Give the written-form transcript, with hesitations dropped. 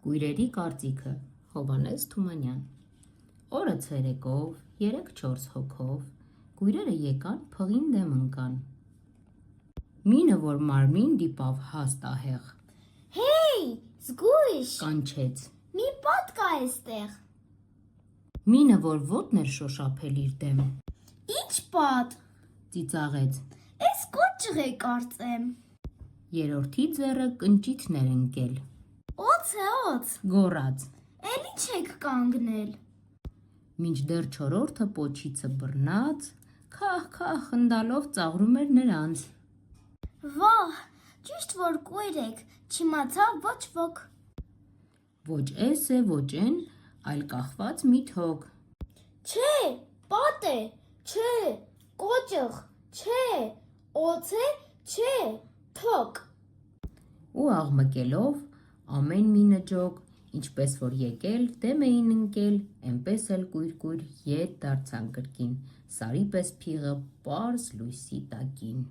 Կույրերի կարծիքը Հովհաննես Թումանյան Օրը ցերեկով 3-4 հոգով կույրերը եկան փղին դեմ ընկան։ Մինը, որ մարմին դիպավ հաստահեղ, Հեյ, զգույշ, կանչեց։ մի պատ կա էստեղ։ Մինը, որ ոտն էր շոշափել իր դեմ, Ինչ պատ, ծիծաղեց։ էս կոճղ է կարծեմ։ Երրորդի ձեռը կնճիթն էր ընկել, Օց է օց, գոռաց։ էլի չեք կանգնել։ Մինչդեռ չորրորդը պոչիցը բռնած, քահ-քահ խնդալով ծաղրում էր նրանց։ Վահ, ճիշտ որ կույր եք, չիմացավ ոչ ոք։ Ոչ էս է, ոչ են, այլ կախված մի թոք։ Չէ, պատ է, չէ, կոճղ, չէ, օց է, չէ, թոք։ Ու աղմկելով ամեն մի նջոկ, ինչպես որ եկել, դեմ էին ընկել, էնպես էլ կույր-կույր ետ դարձան կրկին, սարի պես փիղը պարզ լույսի տակին։